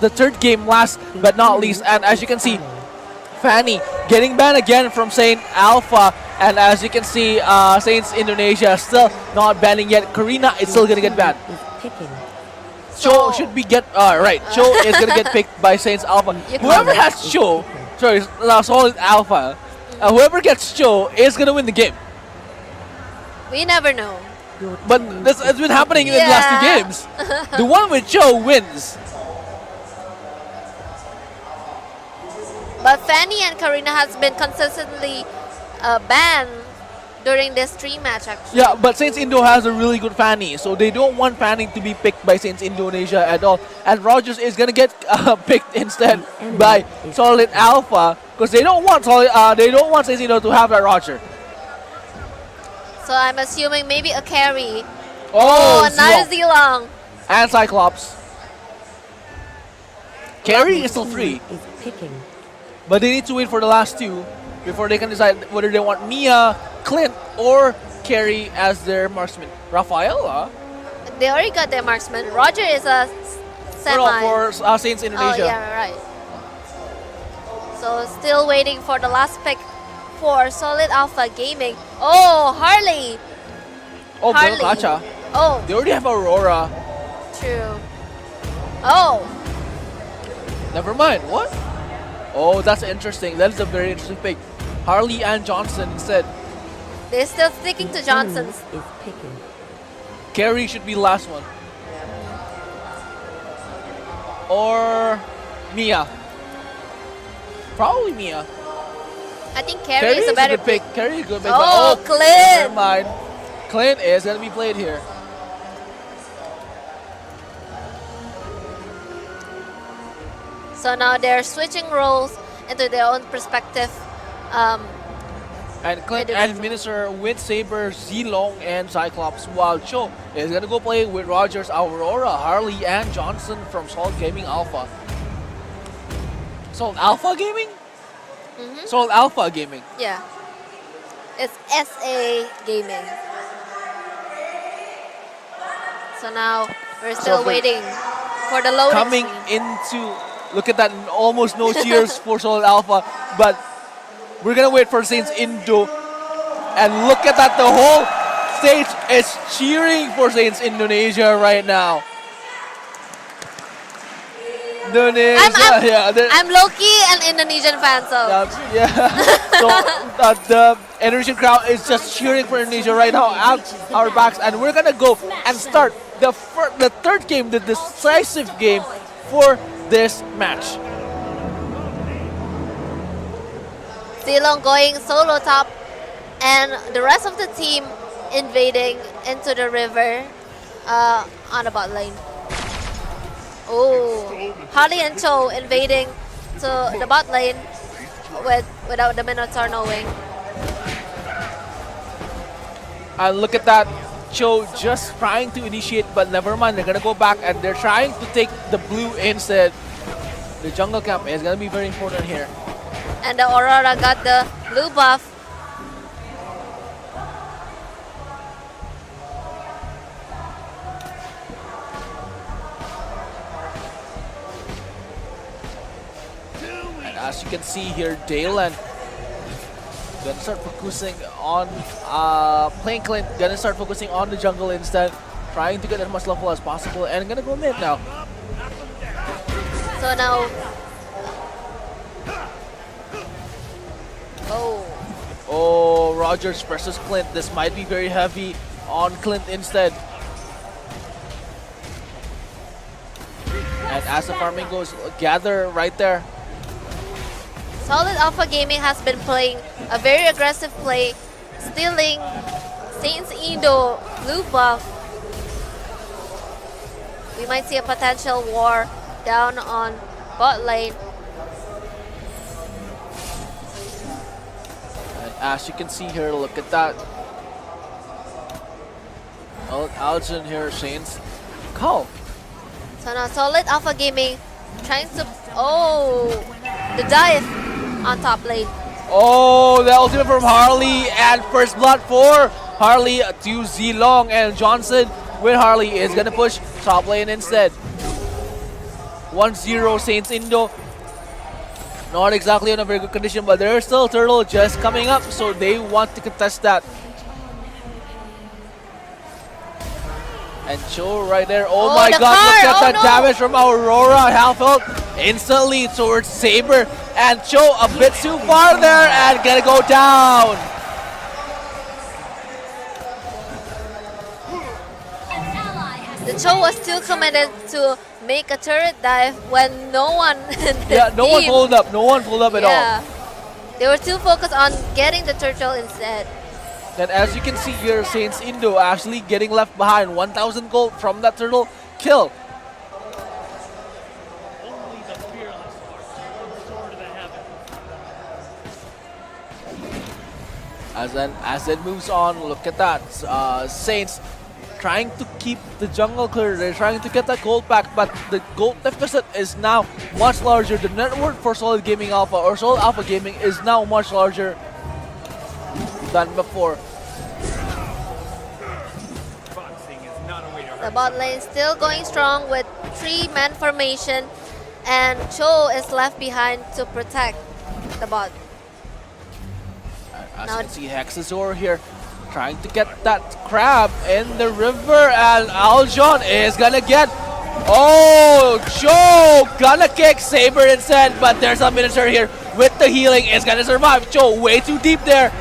the third game last but not least. And as you can see, Fanny getting banned again from Saint Alpha. And as you can see, Saints Indonesia still not banning yet. Karina is still gonna get banned. Cho should be right. Cho is gonna get picked by Saints Alpha. Whoever has Cho, sorry, Solid Alpha, whoever gets Cho is gonna win the game. We never know. But this has been happening in the last two games. The one with Cho wins. But Fanny and Karina has been consistently banned during this stream match actually. Yeah, but Saints Indo has a really good Fanny, so they don't want Fanny to be picked by Saints Indonesia at all. And Rogers is gonna get picked instead by Solid Alpha because they don't want Saints Indo to have that Roger. So I'm assuming maybe a carry. Oh, not Zilong. And Cyclops. Carry is still free. But they need to wait for the last two before they can decide whether they want Mia, Clint, or Carry as their marksman. Rafaela? They already got their marksman. Roger is a semi. No, for Saints Indonesia. Oh, yeah, right. So still waiting for the last pick for Solid Alpha Gaming. Oh, Harley. Oh, Harley. Kacha. Oh, They already have Aurora. true. Oh, Never mind. What? Oh, that's interesting. That is a very interesting pick. Harley and Johnson instead. they're still sticking to Johnson's. Carry should be the last one. Or Mia. Probably Mia. I think Carry is a better good pick. Carry is a good pick. Oh, but Clint. never mind. Clint is going to be played here. So now they're switching roles into their own perspective. And Clint and Minister with Saber, Zilong, and Cyclops, while Cho is going to go play with Rogers, Aurora, Harley, and Johnson from Salt Gaming Alpha. Salt Alpha Gaming? Salt Alpha Gaming. Yeah. It's SA Gaming. So now we're still waiting for the loading Coming screen. into, look at that, almost no cheers for Solid Alpha, but we're gonna wait for Saints Indo, and look at that, the whole stage is cheering for Saints Indonesia right now. Indonesia, I'm low-key an Indonesian fan, so so the Indonesian crowd is just cheering for Indonesia right now at our backs, and we're gonna go and start the third game, the decisive game for this match. Zilong going solo top, and the rest of the team invading into the river on the bot lane. Oh, Harley and Cho invading to the bot lane without the Minotaur knowing. And look at that, Cho just trying to initiate, but never mind, they're gonna go back and they're trying to take the blue instead. The jungle camp is gonna be very important here. And the Aurora got the blue buff. And as you can see here, Dalen gonna start focusing on playing Clint, gonna start focusing on the jungle instead, trying to get as much level as possible, and gonna go mid now. So now, oh, Rogers versus Clint. This might be very heavy on Clint instead. And as the farming goes, gather right there. Solid Alpha Gaming has been playing a very aggressive play, stealing Saints Indo blue buff. We might see a potential war down on bot lane. And as you can see here, look at that. Alton here, Saints. Call. So now Solid Alpha Gaming trying to, the dive on top lane. Oh, the ultimate from Harley, and first blood for Harley to Zilong, and Johnson with Harley is gonna push top lane instead. 1-0 Saints Indo. Not exactly in a very good condition, but there's still Turtle just coming up, so they want to contest that. And Cho right there. Oh my the god, car! look at Oh that no! damage from Aurora. Half health instantly towards Saber. And Cho a bit too far there and gonna go down. The Cho was still committed to make a turret dive when no one in the Yeah, no one team- pulled up. No one pulled up at all. Yeah. They were too focused on getting the turtle instead. And as you can see here, Saints Indo actually getting left behind. 1,000 gold from that turtle kill. As it moves on, look at that. Saints trying to keep the jungle clear. They're trying to get that gold back, but the gold deficit is now much larger. The net worth for Solid Gaming Alpha or Solid Alpha Gaming is now much larger than before. The bot lane still going strong with 3-man formation, and Cho is left behind to protect the bot. As Now- you can see, Hexazor here trying to get that crab in the river, and Aljon is gonna get. Oh, Cho gonna kick Saber instead, but there's a miniature here with the healing. Is gonna survive. Cho way too deep there.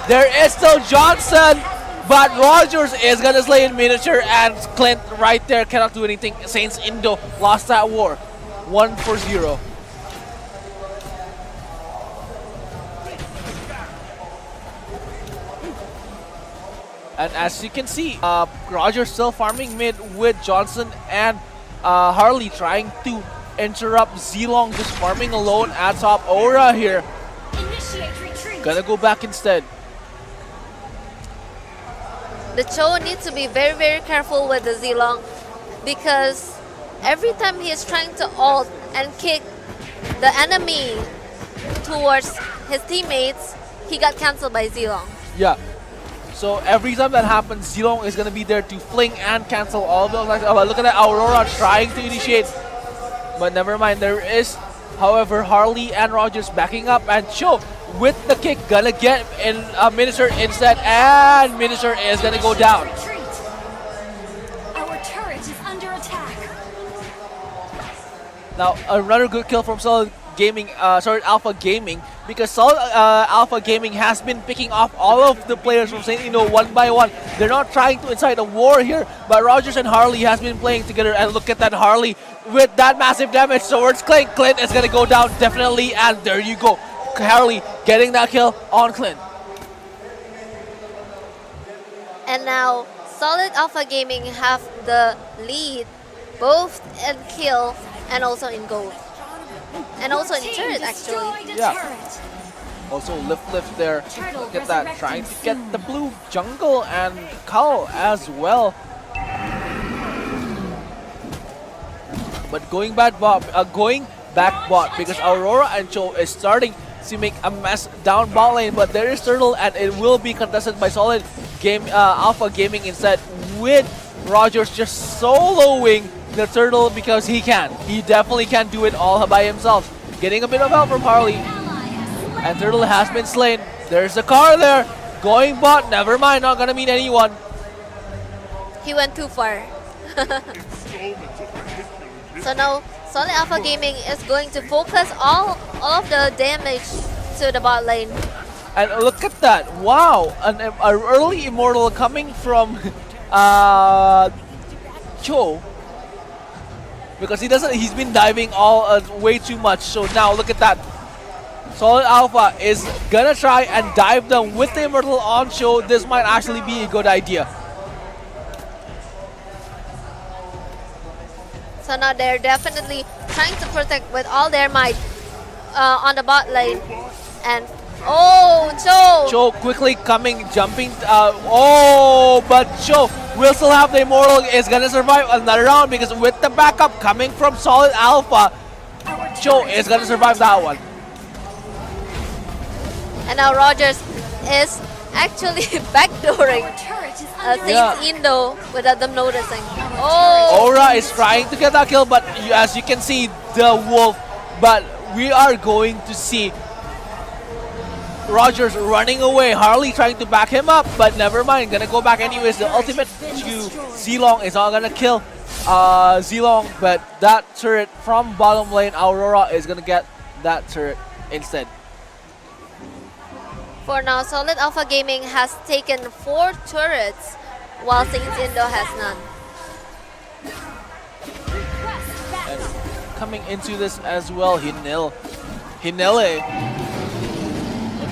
There is still Johnson, but Rogers is gonna slay in miniature, and Clint right there cannot do anything. Saints Indo lost that war, 1-0. And as you can see, Rogers still farming mid with Johnson and Harley trying to interrupt Zilong just farming alone at top. Aura here. Gonna go back instead. The Cho needs to be very, very careful with the Zilong, because every time he is trying to ult and kick the enemy towards his teammates, he got cancelled by Zilong. Yeah. So every time that happens, Zilong is gonna be there to fling and cancel all of those. Look at that, Aurora trying to initiate. But never mind, there is, however, Harley and Rogers backing up, and Cho with the kick gonna get in a miniature instead, and miniature is gonna go down. Our turret is under attack. Now another good kill from Solid Gaming, Alpha Gaming, because Solid Alpha Gaming has been picking off all of the players from Saint Indo one by one. They're not trying to incite a war here, but Rogers and Harley has been playing together, and look at that Harley with that massive damage towards Clint. Clint is gonna go down definitely, and there you go. Harley getting that kill on Clint. And now Solid Alpha Gaming have the lead both in kill and also in gold. And also in turret actually. Yeah. Also lift there. Look at that, trying to get the blue jungle and Cull as well. But going back bot because Aurora and Cho is starting to make a mess down bot lane, but there is Turtle, and it will be contested by Solid Alpha Gaming instead, with Rogers just soloing the Turtle because he can. He definitely can do it all by himself. Getting a bit of help from Harley, and Turtle has been slain. There's a car there. Going bot, never mind, not gonna meet anyone. He went too far. So now Solid Alpha Gaming is going to focus all of the damage to the bot lane. And look at that! Wow, an early immortal coming from Cho, because he's been diving all way too much. So now look at that. Solid Alpha is gonna try and dive them with the immortal on Cho. This might actually be a good idea. So now they're definitely trying to protect with all their might on the bot lane. And oh, Cho quickly jumping. But Cho will still have the immortal. Is gonna survive another round because with the backup coming from Solid Alpha, Cho is gonna survive that one. And now Rogers is actually back during Our turret is under Saints Yeah. Indo without them noticing. Oh! Aura is trying to get that kill, but as you can see, the wolf. But we are going to see Rogers running away. Harley trying to back him up, but never mind. Gonna go back anyways. The ultimate to Zilong is not gonna kill Zilong, but that turret from bottom lane, Aurora is gonna get that turret instead. For now, Solid Alpha Gaming has taken 4 turrets, while Saints Indo has none. And coming into this as well, Hinele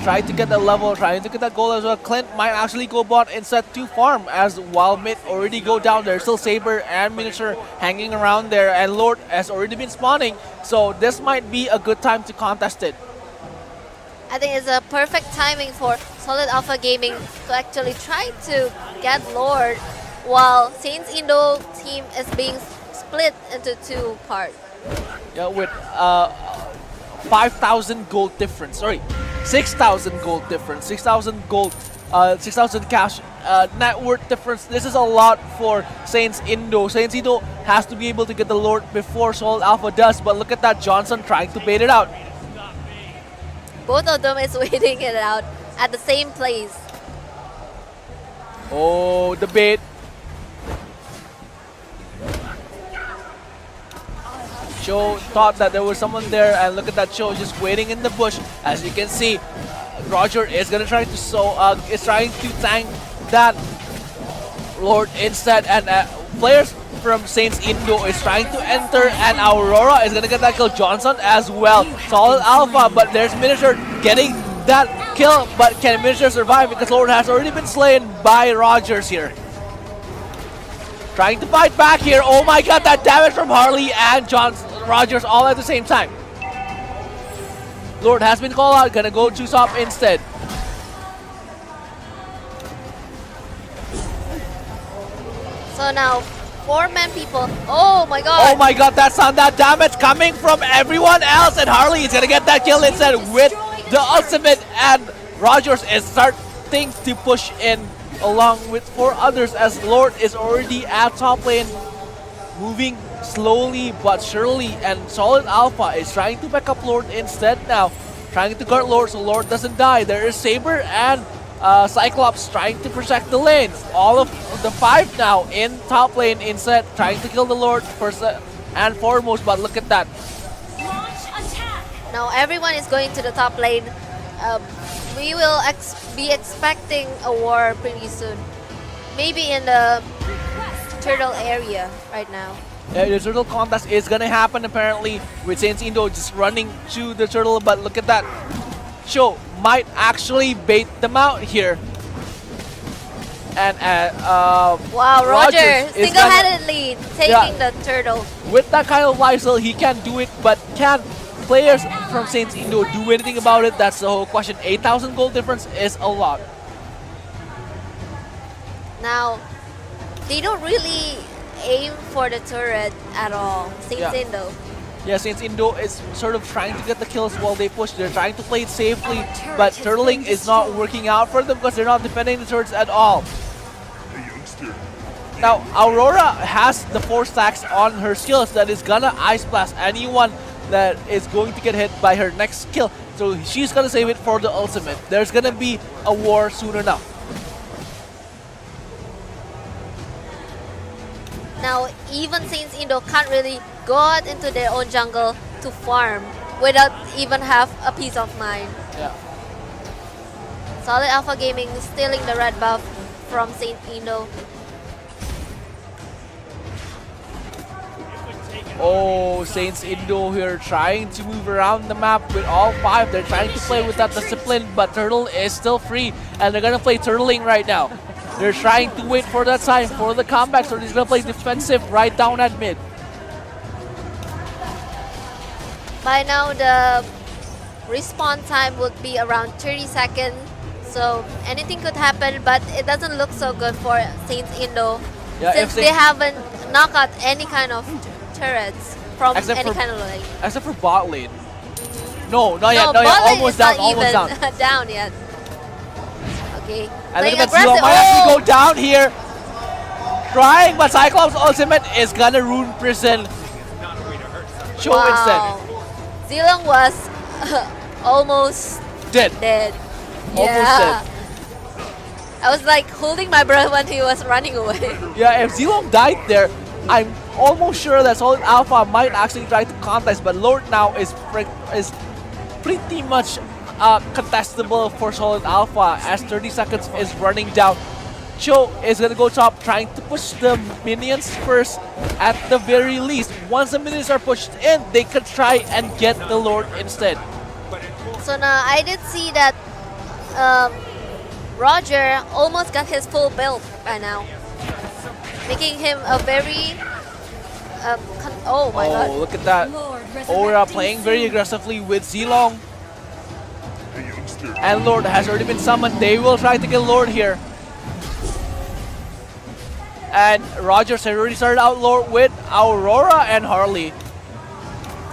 trying to get that level, trying to get that goal as well. Clint might actually go bot instead to farm, as while mid already go down. There's still Saber and Miniature hanging around there, and Lord has already been spawning, so this might be a good time to contest it. I think it's a perfect timing for Solid Alpha Gaming to actually try to get Lord, while Saints Indo team is being split into 2 parts. Yeah, with 5,000 gold difference. Sorry, 6,000 gold difference. 6,000 gold, 6,000 cash net worth difference. This is a lot for Saints Indo. Saints Indo has to be able to get the Lord before Solid Alpha does. But look at that, Johnson trying to bait it out. Both of them is waiting it out at the same place. Oh, the bait. Cho thought that there was someone there, and look at that, Cho just waiting in the bush. As you can see, Roger is gonna try to trying to tank that Lord instead, and players from Saints Indo is trying to enter, and Aurora is gonna get that kill. Johnson as well. Solid Alpha, but there's Miniature getting that kill, but can Miniature survive because Lord has already been slain by Rogers here. Trying to fight back here. Oh my god, that damage from Harley and Rogers all at the same time. Lord has been called out, gonna go to top instead. So now, 4-man people. Oh my god. Oh my god, that's on that damage coming from everyone else, and Harley is gonna get that kill instead with the ultimate, and Rogers is starting to push in along with 4 others, as Lord is already at top lane, moving slowly but surely, and Solid Alpha is trying to back up Lord instead now, trying to guard Lord so Lord doesn't die. There is Saber and Cyclops trying to protect the lanes. All of the 5 now in top lane instead, trying to kill the Lord first and foremost, but look at that. launch attack. Now everyone is going to the top lane. We will be expecting a war pretty soon. Maybe in the turtle area right now. The turtle contest is gonna happen apparently, with Saints Indo just running to the turtle, but look at that. Cho might actually bait them out here. And Wow, Roger is single-handedly taking Yeah. the turtle. with that kind of lifestyle, he can do it, but can players from Saints Indo do anything about it? That's the whole question. 8,000 gold difference is a lot. Now, they don't really aim for the turret at all. Saints Yeah. Indo. Yeah, Saints Indo is sort of trying to get the kills while they push. They're trying to play it safely, but turtling is not working out for them because they're not defending the turrets at all. Now, Aurora has the 4 stacks on her skills that is gonna Ice Blast anyone that is going to get hit by her next kill. So she's gonna save it for the ultimate. There's gonna be a war soon enough. Now, even Saints Indo can't really go out into their own jungle to farm without even have a peace of mind. Yeah. Solid Alpha Gaming stealing the red buff from Saint Indo. Oh, Saints Indo here trying to move around the map with all 5. They're trying to play with that discipline, but Turtle is still free, and they're gonna play turtling right now. They're trying to wait for that time for the comeback, so he's gonna play defensive right down at mid. By now, the respawn time would be around 30 seconds, so anything could happen, but it doesn't look so good for Saints Indo Yeah, if since they haven't knocked out any kind of turrets from Except any for- kind of lane. Except for bot lane. No, not yet, No, not yet. bot lane Almost is down, not almost even down. down yet. Okay, And Playing look at Zero aggressive. might actually Oh! go down here. Trying, but Cyclops ultimate is gonna ruin Prison. Show instead. Zilong was almost Dead. dead. Almost Yeah. dead. I was like holding my breath when he was running away. Yeah, if Zilong died there, I'm almost sure that Solid Alpha might actually try to contest, but Lord now is pretty much contestable for Solid Alpha as 30 seconds is running down. Cho is gonna go top, trying to push the minions first at the very least. Once the minions are pushed in, they could try and get the Lord instead. So now I did see that Roger almost got his full build by now, making him a very oh my god. Look at that. Lord, Aura resurrecting playing very soon. aggressively with Zilong. And Lord has already been summoned. They will try to kill Lord here. And Rogers has already started out Lord with Aurora and Harley.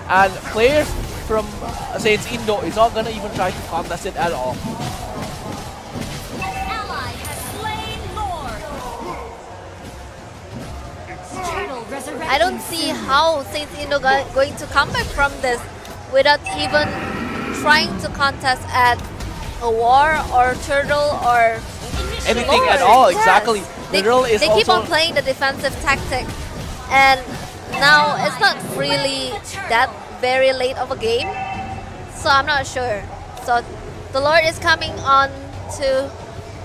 And players from Saints Indo is not gonna even try to contest it at all. Ally has slain Lord. Turtle resurrecting I don't see soon. how Saints Indo going to come back from this without even trying to contest at a war or turtle or Anything at Lord. all, Yes. exactly. They, The drill is they keep also on playing the defensive tactic, and now it's not really that very late of a game, so I'm not sure. So the Lord is coming on to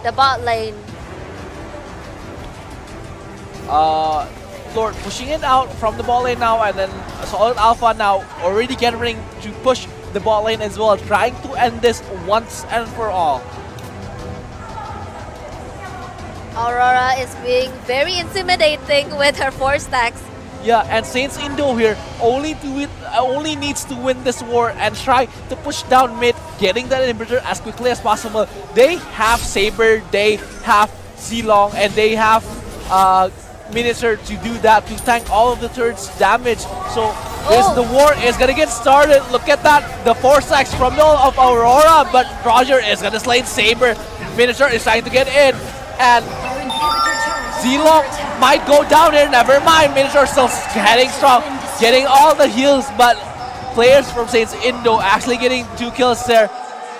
the bot lane. Lord pushing it out from the ball lane now, and then Solid Alpha now already getting ready to push the ball lane as well, trying to end this once and for all. Aurora is being very intimidating with her 4 stacks. Yeah, and Saints Indo here only needs to win this war and try to push down mid, getting that inhibitor as quickly as possible. They have Saber, they have Zilong, and they have Miniature to do that, to tank all of the turret's damage. So the war is gonna get started. Look at that, the 4 stacks from of Aurora, but Roger is gonna slay Saber. Miniature is trying to get in, and Our inhibitor turret Zilong might go down here, never mind. Miniature still heading strong, getting all the heals, but players from Saints Indo actually getting 2 kills there.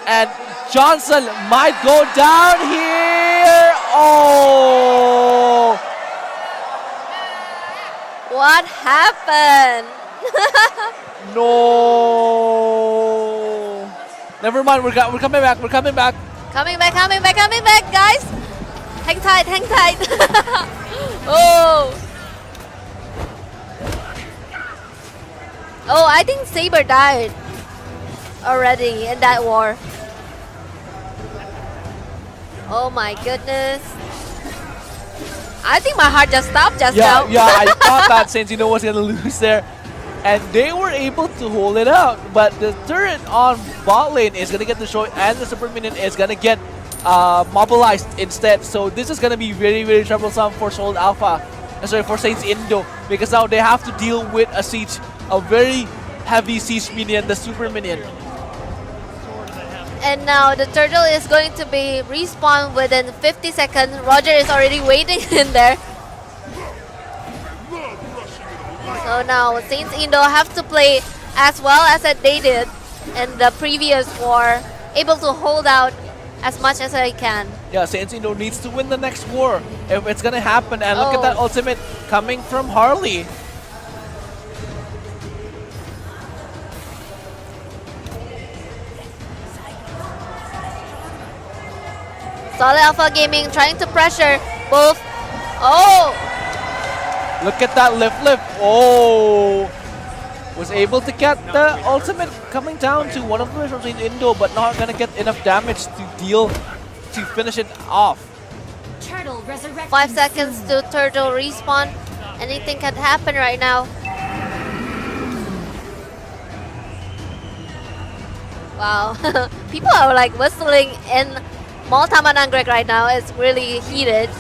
And Johnson might go down here. Oh! What happened? No! Never mind, we're coming back, we're coming back. Coming back, guys! Hang tight, hang tight! Oh! Oh, I think Saber died already in that war. Oh my goodness. I think my heart just stopped just now. Yeah, I thought that Saints Indo was gonna lose there. And they were able to hold it out, but the turret on bot lane is gonna get destroyed, and the super minion is gonna get mobilized instead. So this is gonna be very, very troublesome for Solid Alpha. Sorry, for Saints Indo, because now they have to deal with a siege, a very heavy siege minion, the super minion. And now the turtle is going to be respawned within 50 seconds. Roger is already waiting in there. So now Saints Indo have to play as well as they did in the previous war, able to hold out as much as they can. Yeah, Saints Indo needs to win the next war if it's gonna happen. And look at that ultimate coming from Harley. Solid Alpha Gaming trying to pressure both. Oh! Look at that lift. Oh! Was able to get the ultimate coming down to one of the players from Saint Indo, but not gonna get enough damage to finish it off. Turtle resurrecting 5 seconds soon. to turtle respawn. Anything can happen right now. Wow. People are like whistling in Malta Manangrek right now. It's really heated.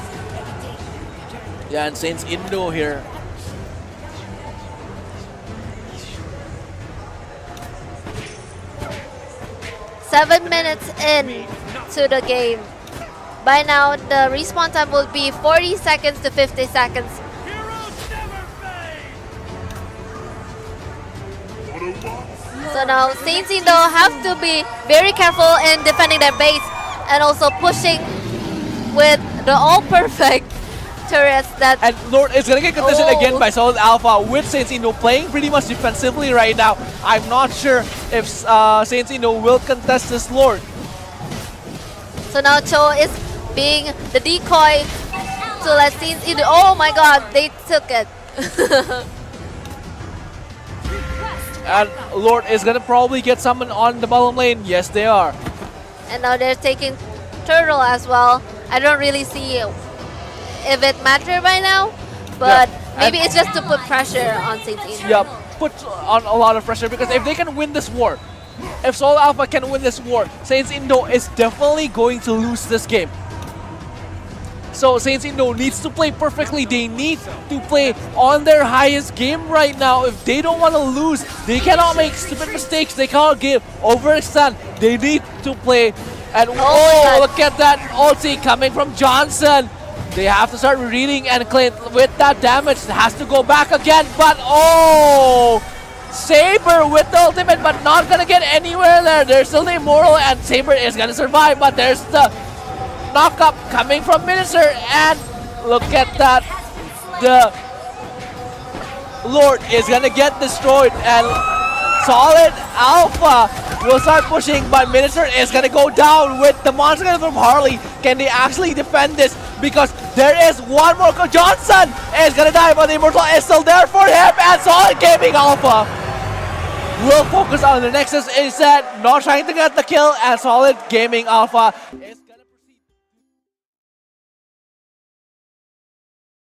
Yeah, and Saints Indo here. Seven minutes in to the game. By now, the respawn time will be 40 seconds to 50 seconds. So now Saints Indo have to be very careful in defending their base and also pushing with the all-perfect turrets that... And Lord is gonna get contested Oh. again by Solid Alpha with Saints Indo playing pretty much defensively right now. I'm not sure if Saints Indo will contest this Lord. So now Cho is being the decoy to let Saints Indo... Oh my god, they took it. And Lord is gonna probably get summoned on the bottom lane. Yes, they are. And now they're taking Turtle as well. I don't really see if it matters by now, but Yeah, maybe and- it's just to put pressure on Saints Indo. Yeah, put on a lot of pressure because if they can win this war, if Solid Alpha can win this war, Saints Indo is definitely going to lose this game. So Saints Indo needs to play perfectly. They need to play on their highest game right now. If they don't want to lose, they cannot make stupid mistakes. They cannot give overextend. They need to play. And my oh, God. look at that ulti coming from Johnson. They have to start reading and Clint with that damage. It has to go back again. But oh, Saber with the ultimate, but not gonna get anywhere there. There's still the Immortal, and Saber is gonna survive. But there's the knock-up coming from Minister, and look at that. The Lord is gonna get destroyed, and Solid Alpha will start pushing, but Minister is gonna go down with the monster gun from Harley. Can they actually defend this? Because there is one more. Johnson is gonna die, but the Immortal is still there for him, and Solid Gaming Alpha will focus on the Nexus instead, not trying to get the kill, and Solid Gaming Alpha is